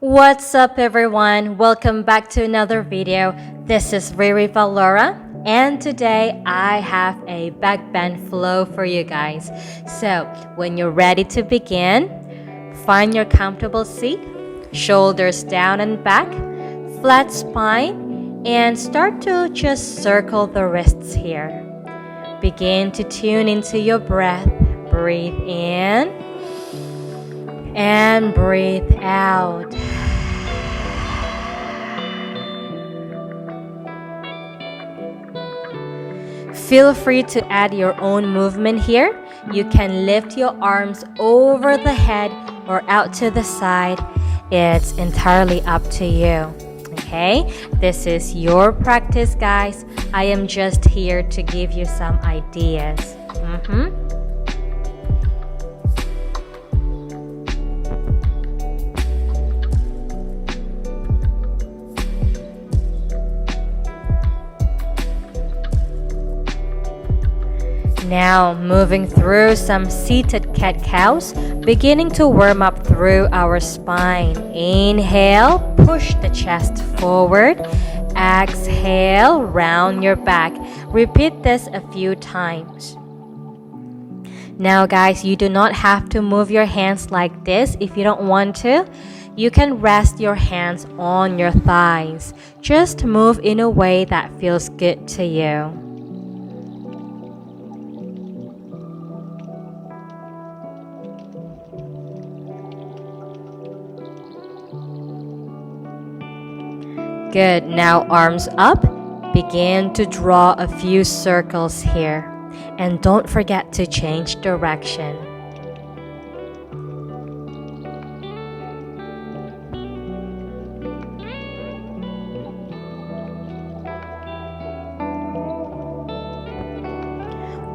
What's up everyone? Welcome back to another video. This is Riri Valora and today I have a backbend flow for you guys. So when you're ready to begin, find your comfortable seat, shoulders down and back, flat spine, and start to just circle the wrists here. Begin to tune into your breath. Breathe in and breathe out. Feel free to add your own movement here. You can lift your arms over the head or out to the side. It's entirely up to you. Okay, this is your practice, guys. I am just here to give you some ideas. Now, moving through some seated cat-cows, beginning to warm up through our spine. Inhale, push the chest forward. Exhale, round your back. Repeat this a few times. Now, guys, you do not have to move your hands like this if you don't want to. You can rest your hands on your thighs. Just move in a way that feels good to you. Good. Now arms up. Begin to draw a few circles here. And don't forget to change direction.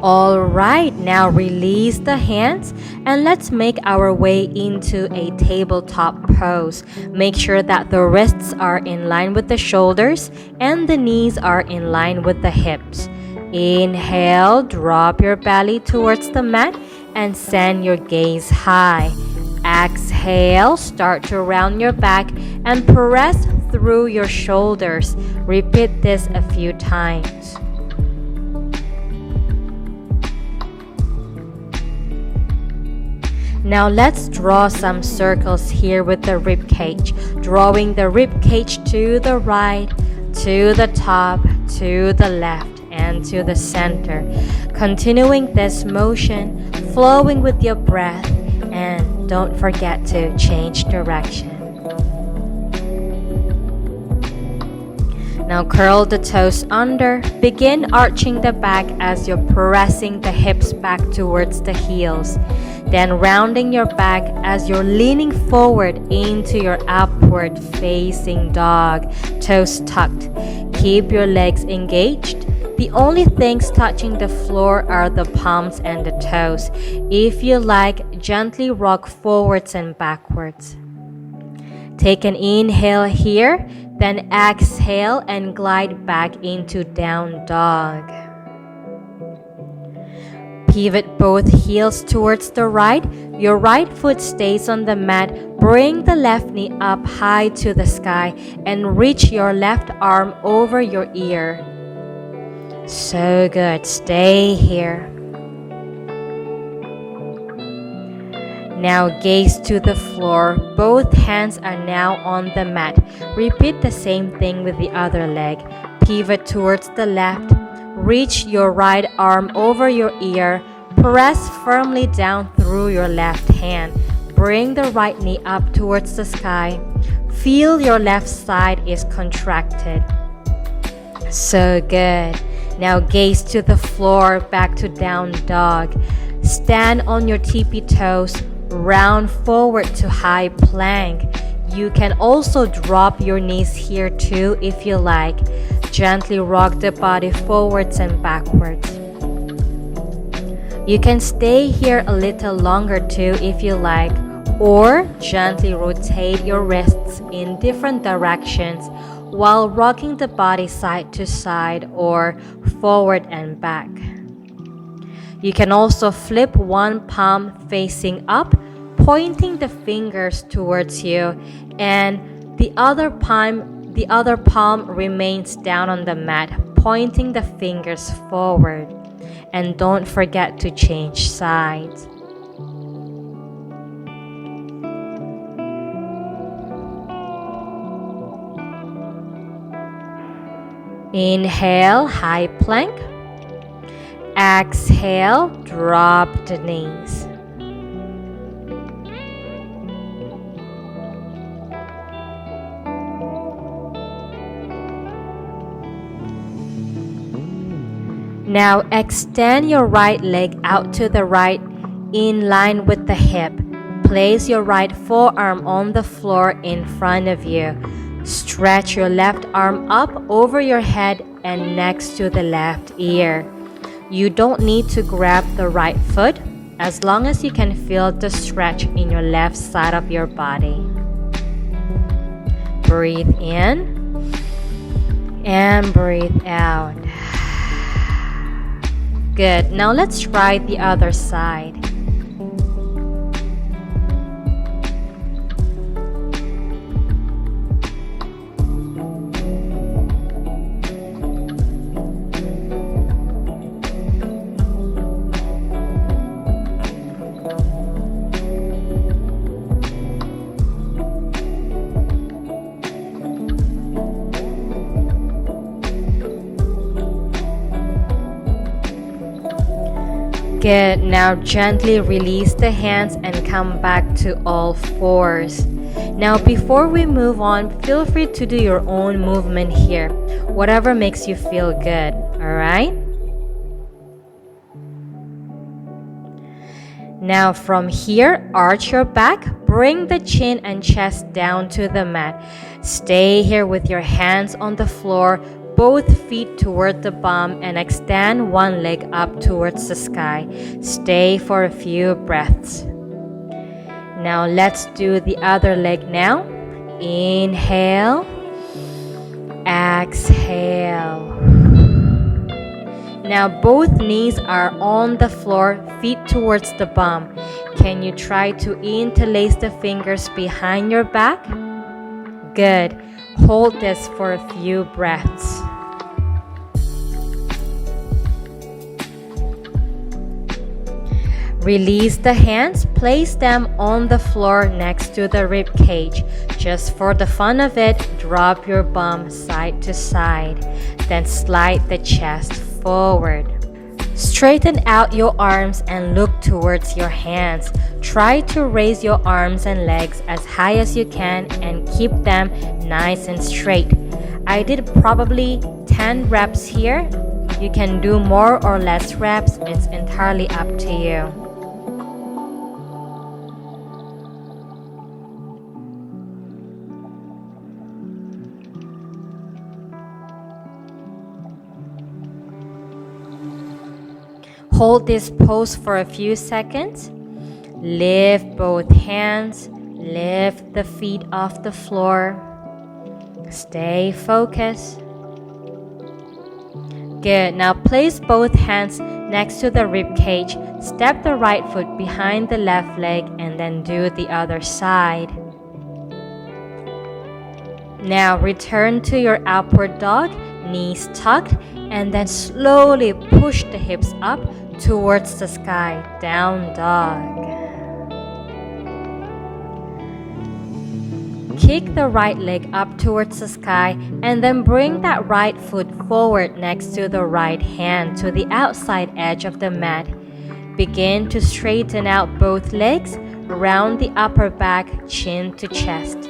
Alright, now release the hands and let's make our way into a tabletop pose. Make sure that the wrists are in line with the shoulders and the knees are in line with the hips. Inhale, drop your belly towards the mat and send your gaze high. Exhale, start to round your back and press through your shoulders. Repeat this a few times. Now let's draw some circles here with the rib cage, drawing the rib cage to the right, to the top, to the left, and to the center. Continuing this motion, flowing with your breath, and don't forget to change direction. Now curl the toes under, begin arching the back as you're pressing the hips back towards the heels. Then rounding your back as you're leaning forward into your upward facing dog, toes tucked. Keep your legs engaged. The only things touching the floor are the palms and the toes. If you like, gently rock forwards and backwards. Take an inhale here, then exhale and glide back into down dog. Pivot both heels towards the right. Your right foot stays on the mat. Bring the left knee up high to the sky and reach your left arm over your ear. So good. Stay here. Now gaze to the floor. Both hands are now on the mat. Repeat the same thing with the other leg. Pivot towards the left. Reach your right arm over your ear. Press firmly down through your left hand. Bring the right knee up towards the sky. Feel your left side is contracted. So good. Now gaze to the floor, back to down dog. Stand on your tippy toes. Round forward to high plank. You can also drop your knees here too if you like. Gently rock the body forwards and backwards. You can stay here a little longer too if you like, or gently rotate your wrists in different directions while rocking the body side to side or forward and back. You can also flip one palm facing up, pointing the fingers towards you, and the other palm remains down on the mat, pointing the fingers forward. And don't forget to change sides. Inhale, high plank. Exhale, drop the knees. Now extend your right leg out to the right in line with the hip. Place your right forearm on the floor in front of you. Stretch your left arm up over your head and next to the left ear. You don't need to grab the right foot as long as you can feel the stretch in your left side of your body. Breathe in and breathe out. Good. Now let's try the other side. Good. Now gently release the hands and come back to all fours. Now before we move on, feel free to do your own movement here, whatever makes you feel good, alright? Now from here, arch your back, bring the chin and chest down to the mat. Stay here with your hands on the floor, both feet toward the bum, and extend one leg up towards the sky. Stay for a few breaths. Now let's do the other leg now. Inhale, exhale. Now both knees are on the floor, feet towards the bum. Can you try to interlace the fingers behind your back? Good. Hold this for a few breaths. Release the hands, place them on the floor next to the rib cage. Just for the fun of it, drop your bum side to side. Then slide the chest forward. Straighten out your arms and look towards your hands. Try to raise your arms and legs as high as you can and keep them nice and straight. I did probably 10 reps here. You can do more or less reps, it's entirely up to you. Hold this pose for a few seconds. Lift both hands. Lift the feet off the floor. Stay focused. Good. Now place both hands next to the rib cage. Step the right foot behind the left leg and then do the other side. Now return to your upward dog, knees tucked, and then slowly push the hips up towards the sky, down dog. Kick the right leg up towards the sky and then bring that right foot forward next to the right hand to the outside edge of the mat. Begin to straighten out both legs around the upper back, chin to chest.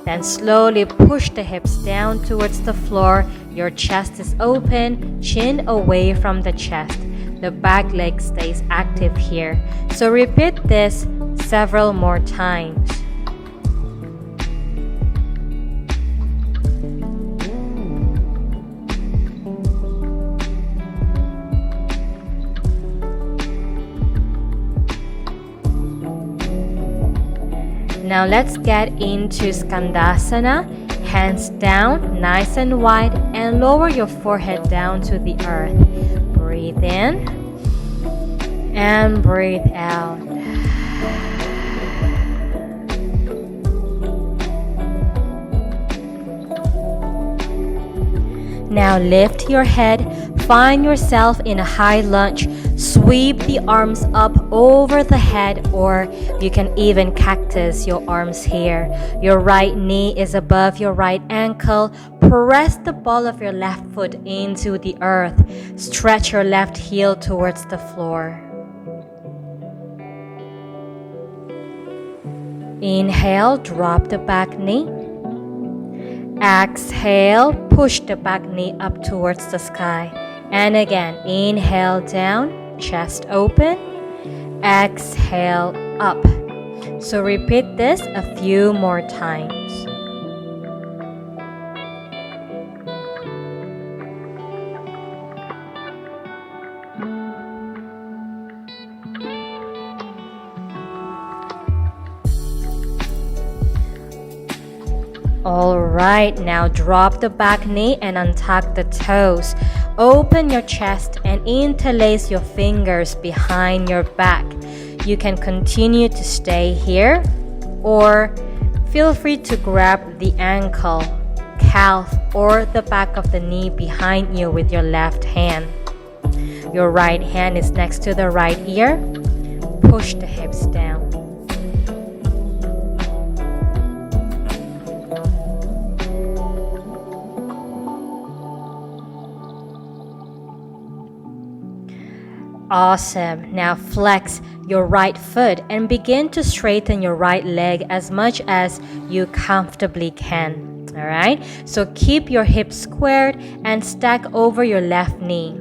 Then slowly push the hips down towards the floor. Your chest is open, chin away from the chest. The back leg stays active here. So repeat this several more times. Now let's get into Skandasana. Hands down, nice and wide, and lower your forehead down to the earth. Breathe in and breathe out. Now lift your head, find yourself in a high lunge. Sweep the arms up over the head, or you can even cactus your arms here. Your right knee is above your right ankle. Press the ball of your left foot into the earth. Stretch your left heel towards the floor. Inhale, drop the back knee. Exhale, push the back knee up towards the sky. And again, inhale down, chest open. Exhale up. So repeat this a few more times. Alright, now drop the back knee and untuck the toes. Open your chest and interlace your fingers behind your back. You can continue to stay here, or feel free to grab the ankle, calf, or the back of the knee behind you with your left hand. Your right hand is next to the right ear. Push the hips down. Awesome. Now flex your right foot and begin to straighten your right leg as much as you comfortably can. Alright? So keep your hips squared and stack over your left knee.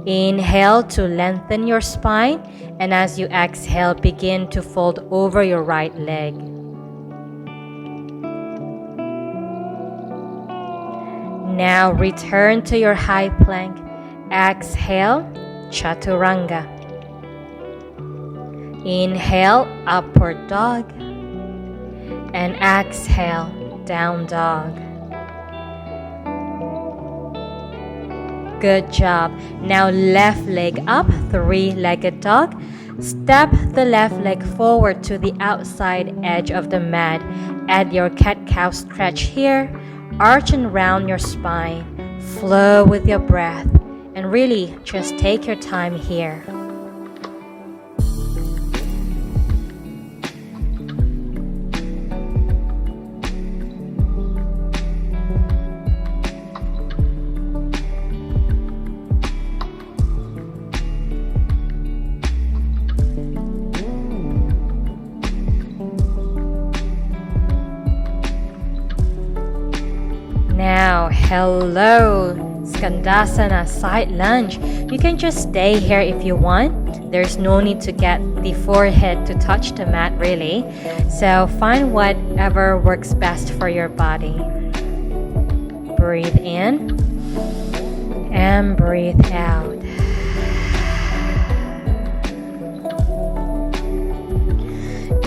Inhale to lengthen your spine, and as you exhale, begin to fold over your right leg. Now return to your high plank. Exhale, Chaturanga. Inhale, upward dog. And exhale, down dog. Good job. Now left leg up, three-legged dog. Step the left leg forward to the outside edge of the mat. Add your cat-cow stretch here. Arch and round your spine. Flow with your breath. And really, just take your time here. Now, hello, Skandasana, side lunge. You can just stay here if you want. There's no need to get the forehead to touch the mat really. So find whatever works best for your body. Breathe in and breathe out.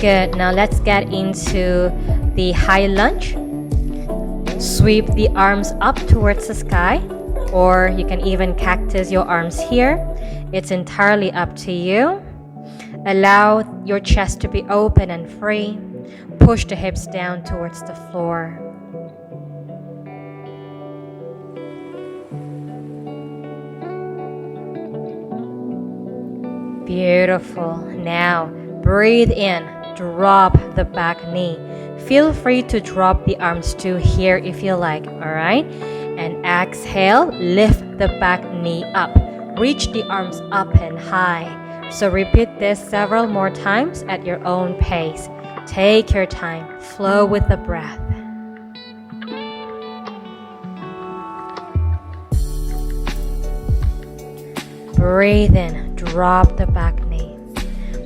Good. Now let's get into the high lunge. Sweep the arms up towards the sky, or you can even cactus your arms here. It's entirely up to you. Allow your chest to be open and free. Push the hips down towards the floor. Beautiful. Now breathe in, drop the back knee. Feel free to drop the arms too here if you like, alright? And exhale, lift the back knee up. Reach the arms up and high. So repeat this several more times at your own pace. Take your time, flow with the breath. Breathe in, drop the back knee.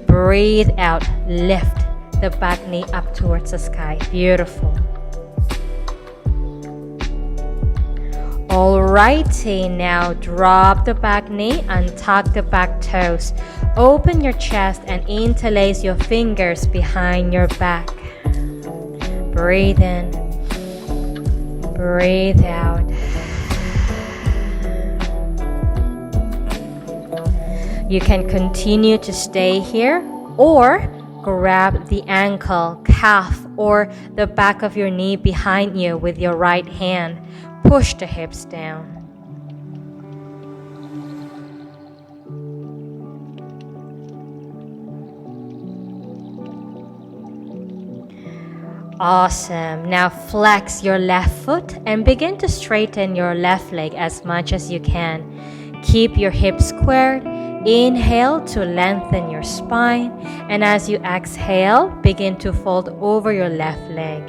Breathe out, lift the back knee up towards the sky. Beautiful. Alrighty, now drop the back knee, untuck the back toes. Open your chest and interlace your fingers behind your back. Breathe in. Breathe out. You can continue to stay here, or grab the ankle, calf, or the back of your knee behind you with your right hand. Push the hips down. Awesome. Now flex your left foot and begin to straighten your left leg as much as you can. Keep your hips squared. Inhale to lengthen your spine, and as you exhale, begin to fold over your left leg.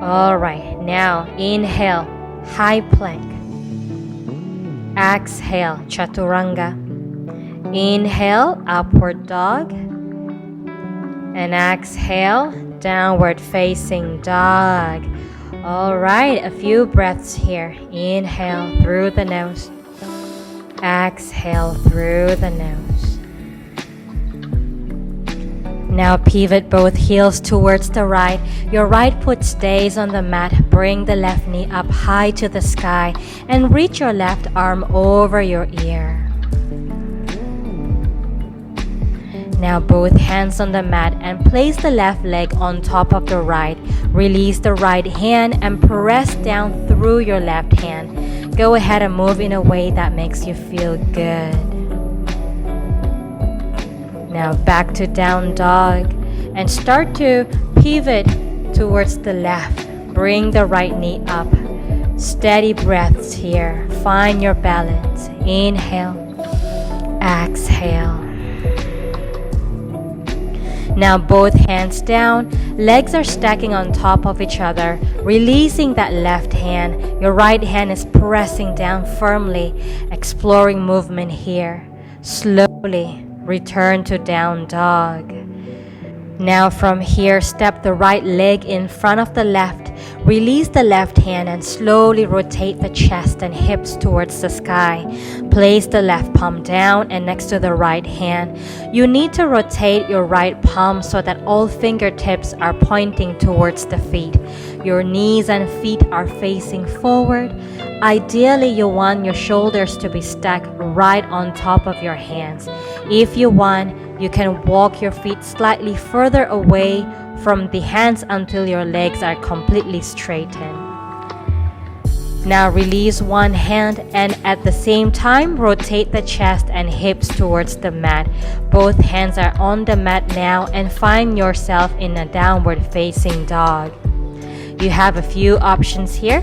All right, now inhale, high plank. Exhale, chaturanga. Inhale, upward dog. And exhale, downward facing dog. All right, a few breaths here. Inhale through the nose. Exhale through the nose. Now pivot both heels towards the right. Your right foot stays on the mat. Bring the left knee up high to the sky and reach your left arm over your ear. Now both hands on the mat and place the left leg on top of the right. Release the right hand and press down through your left hand. Go ahead and move in a way that makes you feel good. Now back to down dog and start to pivot towards the left. Bring the right knee up. Steady breaths here. Find your balance. Inhale. Exhale. Now both hands down, legs are stacking on top of each other, releasing that left hand. Your right hand is pressing down firmly, exploring movement here. Slowly return to down dog. Now from here, step the right leg in front of the left. Release the left hand and slowly rotate the chest and hips towards the sky. Place the left palm down and next to the right hand. You need to rotate your right palm so that all fingertips are pointing towards the feet. Your knees and feet are facing forward. Ideally, you want your shoulders to be stacked right on top of your hands. If you want, you can walk your feet slightly further away from the hands until your legs are completely straightened. Now release one hand and at the same time rotate the chest and hips towards the mat. Both hands are on the mat now and find yourself in a downward facing dog. You have a few options here.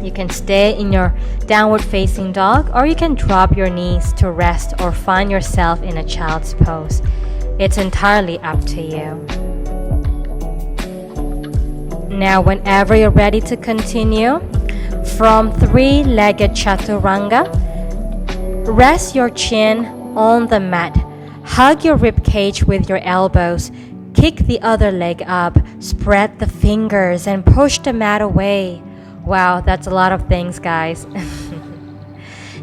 You can stay in your downward facing dog or you can drop your knees to rest or find yourself in a child's pose. It's entirely up to you. Now whenever you're ready to continue, from three-legged chaturanga, rest your chin on the mat. Hug your ribcage with your elbows. Kick the other leg up. Spread the fingers and push the mat away. Wow, that's a lot of things, guys.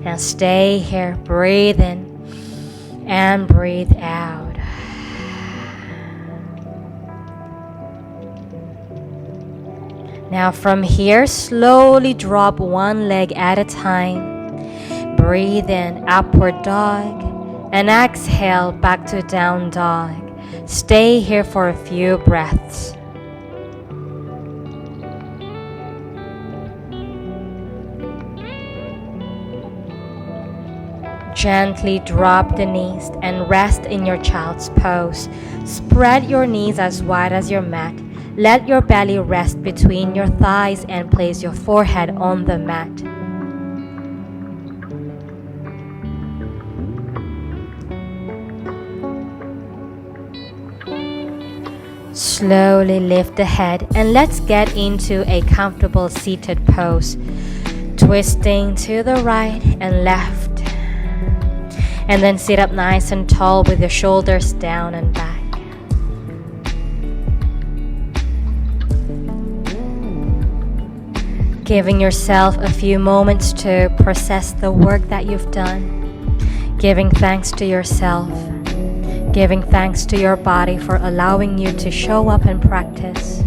Now stay here, breathe in and breathe out. Now from here, slowly drop one leg at a time. Breathe in, upward dog, and exhale back to down dog. Stay here for a few breaths. Gently drop the knees and rest in your child's pose. Spread your knees as wide as your mat. Let your belly rest between your thighs and place your forehead on the mat. Slowly lift the head and let's get into a comfortable seated pose. Twisting to the right and left. And then sit up nice and tall with your shoulders down and back. Giving yourself a few moments to process the work that you've done. Giving thanks to yourself. Giving thanks to your body for allowing you to show up and practice.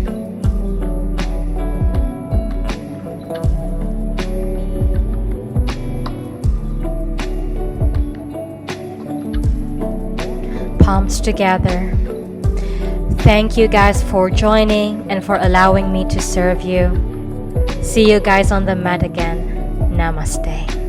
Palms together. Thank you guys for joining and for allowing me to serve you. See you guys on the mat again. Namaste.